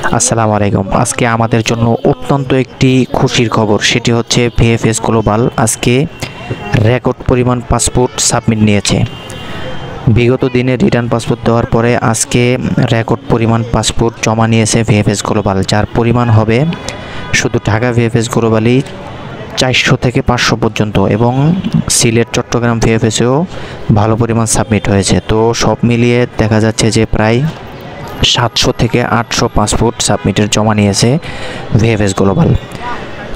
আসসালামু আলাইকুম। আজকে আমাদের জন্য অত্যন্ত একটি খুশির খবর, সেটি হচ্ছে ভিএফএস গ্লোবাল আজকে রেকর্ড পরিমাণ পাসপোর্ট সাবমিট নিয়েছে। বিগত দিনে রিটার্ন পাসপোর্ট দেওয়ার পরে আজকে রেকর্ড পরিমাণ পাসপোর্ট জমা নিয়েছে ভিএফএস গ্লোবাল, যার পরিমাণ হবে শুধু ঢাকা ভিএফএস গ্লোবালই 400 থেকে 500 পর্যন্ত, এবং সিলেট চট্টগ্রাম ভিএফএসেও ভালো পরিমাণ সাবমিট হয়েছে। তো সব মিলিয়ে দেখা যাচ্ছে যে প্রায় 700 থেকে 800 পাসপোর্ট সাবমিটের জমা নিয়েছে ভিএফএস গ্লোবাল।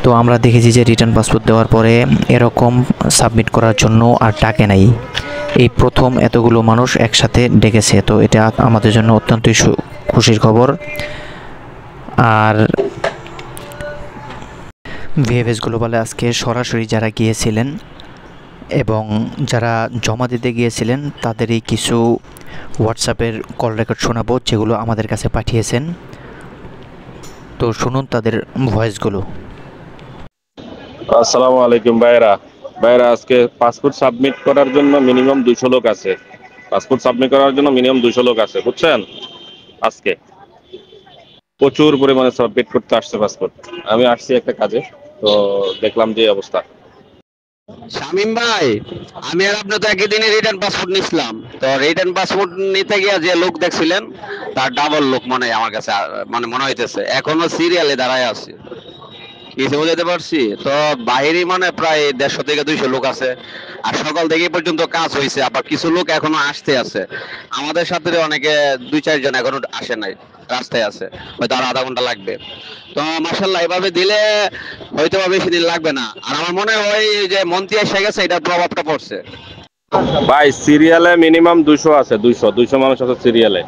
তো আমরা দেখেছি যে রিটার্ন পাসপোর্ট দেওয়ার পরে এরকম সাবমিট করার জন্য আর ডাকে নাই, এই প্রথম এতগুলো মানুষ একসাথে ডেকেছে। তো এটা আমাদের জন্য অত্যন্তই খুশির খবর। আর ভিএফএস গ্লোবালে আজকে সরাসরি যারা গিয়েছিলেন এবং যারা জমা দিতে গিয়েছিলেন তাদেরই কিছু হোয়াটসঅ্যাপের কল রেকর্ড শোনাবো, যেগুলো আমাদের কাছে পাঠিয়েছেন। তো শুনুন তাদের ভয়েসগুলো। আসসালামু আলাইকুম ভাইরা। আজকে পাসপোর্ট সাবমিট করার জন্য মিনিমাম 200 লোক আছে। বুঝছেন? আজকে প্রচুর পরিমাণে সাবমিট করতে আসছে পাসপোর্ট। আমি আসছি একটা কাজে, তো দেখলাম যে অবস্থা। শামিম ভাই, আমি আর আপনি তো একই দিনে রিটার্ন পাসপোর্ট নিছিলাম। তো রিটার্ন পাসপোর্ট নিতে গিয়ে যে লোক দেখছিলেন তার ডাবল লোক আমার কাছে মনে হইতেছে। এখনো সিরিয়ালে দাঁড়ায় আছে, কিছু বুঝাতে পারছি তো। বাইরে প্রায় 150 থেকে 200 লোক আছে। আর সকাল থেকে পর্যন্ত কাজ হয়েছে, আবার কিছু লোক এখনো আসতে আছে। আমাদের সাথে অনেকে 2-4 জন এখনো আসে নাই, রাস্তায় আছে, হয়তো আর আধা ঘন্টা লাগবে। তো মাশাআল্লাহ এভাবে দিলে হয়তো বেশি দিন লাগবে না। আর আমার মনে হয় যে মন্ত্রী এসে গেছে, এটার প্রভাবটা পড়ছে। ভাই সিরিয়ালে মিনিমাম 200 আছে, 200 মানুষ আছে সিরিয়ালে।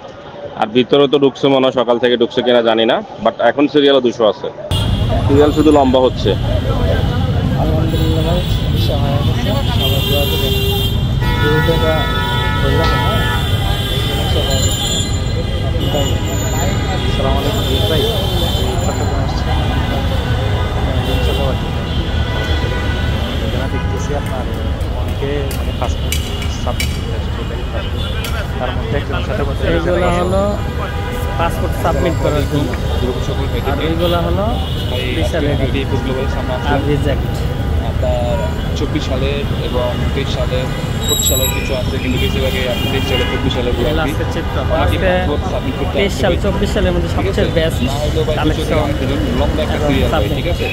আর ভিতরে তো ঢুকছে মনে হয়, সকাল থেকে ঢুকছে কিনা জানি না, বাট এখন সিরিয়ালে 200 আছে। সিরিয়াল শুধু লম্বা হচ্ছে। দেখতেছি আপনার অনেকে পাসপোর্ট সাবমিট তার মধ্যে একজনের সাথে এইগুলো হলো পাসপোর্ট সাবমিট করার জন্য, আর এইগুলো হলো আপনার 24 সালের এবং 23 সালের 25 সালের কিছু আছে, কিন্তু বেশিরভাগই 23 সালে 24 সালের 23 সাল 24 সালের মধ্যে সবচেয়ে বেস্ট লম্বা একটা সিরিয়াল, ঠিক আছে।